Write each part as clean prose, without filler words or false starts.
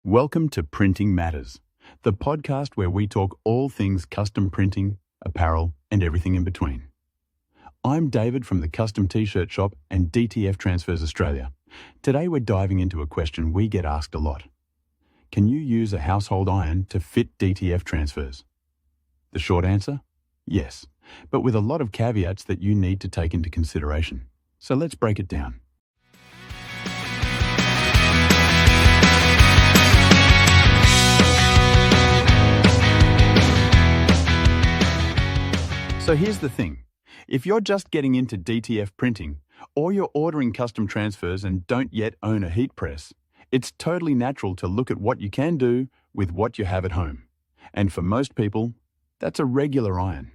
Welcome to Printing Matters, the podcast where we talk all things custom printing, apparel, and everything in between. I'm David from the Custom T-Shirt Shop and DTF Transfers Australia. Today we're diving into a question we get asked a lot. Can you use a household iron to fit DTF transfers? The short answer? Yes, but with a lot of caveats that you need to take into consideration. So let's break it down. So here's the thing. If you're just getting into DTF printing, or you're ordering custom transfers and don't yet own a heat press, it's totally natural to look at what you can do with what you have at home. And for most people, that's a regular iron.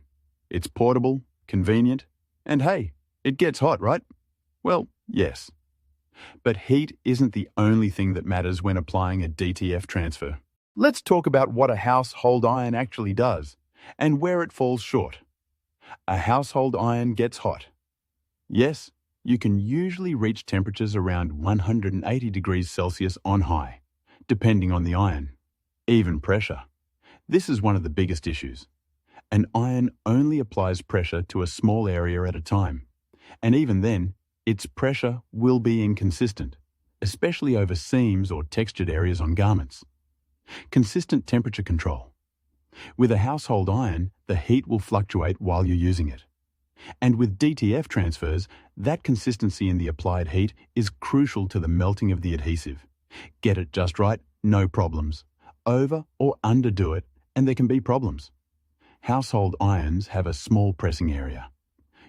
It's portable, convenient, and hey, it gets hot, right? Well, yes. But heat isn't the only thing that matters when applying a DTF transfer. Let's talk about what a household iron actually does, and where it falls short. A household iron gets hot. Yes, you can usually reach temperatures around 180 degrees Celsius on high, depending on the iron, even pressure. This is one of the biggest issues. An iron only applies pressure to a small area at a time, and even then, its pressure will be inconsistent, especially over seams or textured areas on garments. Consistent temperature control. With a household iron, the heat will fluctuate while you're using it. And with DTF transfers, that consistency in the applied heat is crucial to the melting of the adhesive. Get it just right, no problems. Over or underdo it, and there can be problems. Household irons have a small pressing area.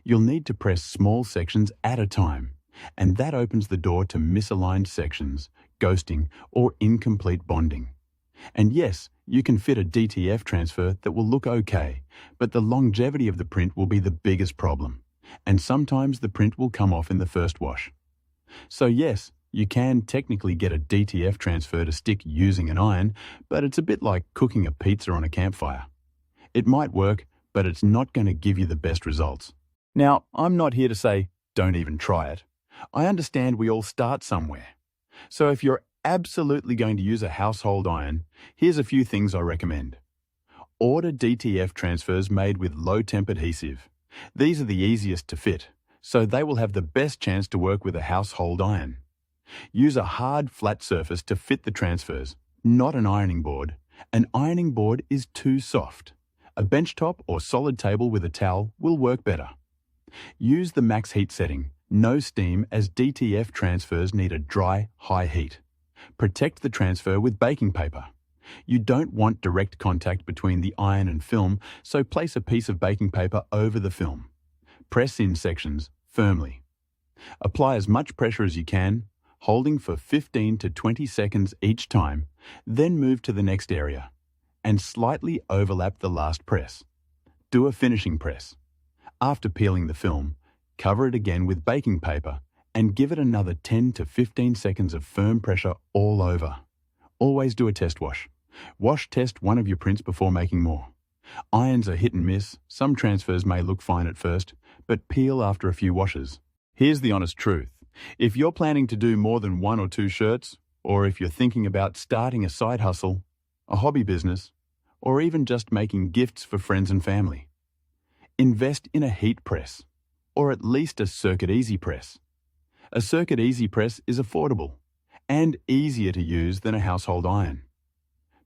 You'll need to press small sections at a time, and that opens the door to misaligned sections, ghosting, or incomplete bonding. And yes, you can fit a DTF transfer that will look okay, but the longevity of the print will be the biggest problem, and sometimes the print will come off in the first wash. So yes, you can technically get a DTF transfer to stick using an iron, but it's a bit like cooking a pizza on a campfire. It might work, but it's not going to give you the best results. Now, I'm not here to say, don't even try it. I understand we all start somewhere. So if you're absolutely going to use a household iron, here's a few things I recommend. Order DTF transfers made with low-temp adhesive. These are the easiest to fit, so they will have the best chance to work with a household iron. Use a hard, flat surface to fit the transfers, not an ironing board. An ironing board is too soft. A benchtop or solid table with a towel will work better. Use the max heat setting, no steam, as DTF transfers need a dry, high heat. Protect the transfer with baking paper. You don't want direct contact between the iron and film, so place a piece of baking paper over the film. Press in sections firmly. Apply as much pressure as you can, holding for 15 to 20 seconds each time, then move to the next area, and slightly overlap the last press. Do a finishing press. After peeling the film, cover it again with baking paper and give it another 10 to 15 seconds of firm pressure all over. Always do a test wash. Wash test one of your prints before making more. Irons are hit and miss. Some transfers may look fine at first, but peel after a few washes. Here's the honest truth. If you're planning to do more than 1 or 2 shirts, or if you're thinking about starting a side hustle, a hobby business, or even just making gifts for friends and family, invest in a heat press, or at least a Circuit Easy Press. A Circuit Easy Press is affordable and easier to use than a household iron.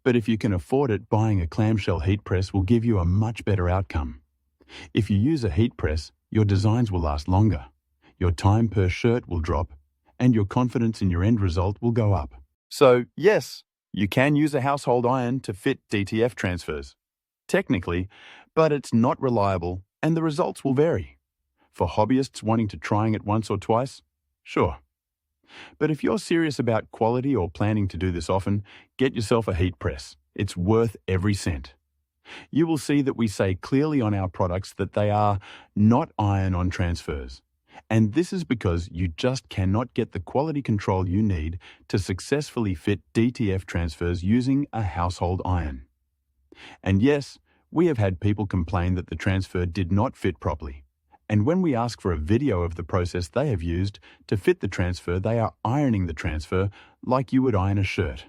But if you can afford it, buying a clamshell heat press will give you a much better outcome. If you use a heat press, your designs will last longer, your time per shirt will drop, and your confidence in your end result will go up. So yes, you can use a household iron to fit DTF transfers. Technically, but it's not reliable and the results will vary. For hobbyists wanting to trying it once or twice, sure. But if you're serious about quality or planning to do this often, get yourself a heat press. It's worth every cent. You will see that we say clearly on our products that they are not iron-on transfers. And this is because you just cannot get the quality control you need to successfully fit DTF transfers using a household iron. And yes, we have had people complain that the transfer did not fit properly. And when we ask for a video of the process they have used to fit the transfer, they are ironing the transfer like you would iron a shirt.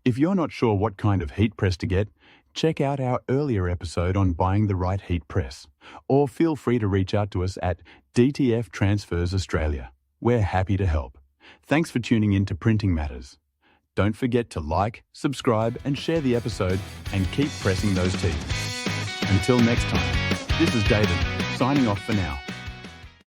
If you're not sure what kind of heat press to get, check out our earlier episode on buying the right heat press, or feel free to reach out to us at DTF Transfers Australia. We're happy to help. Thanks for tuning in to Printing Matters. Don't forget to like, subscribe, and share the episode, and keep pressing those teeth. Until next time, this is David, signing off for now.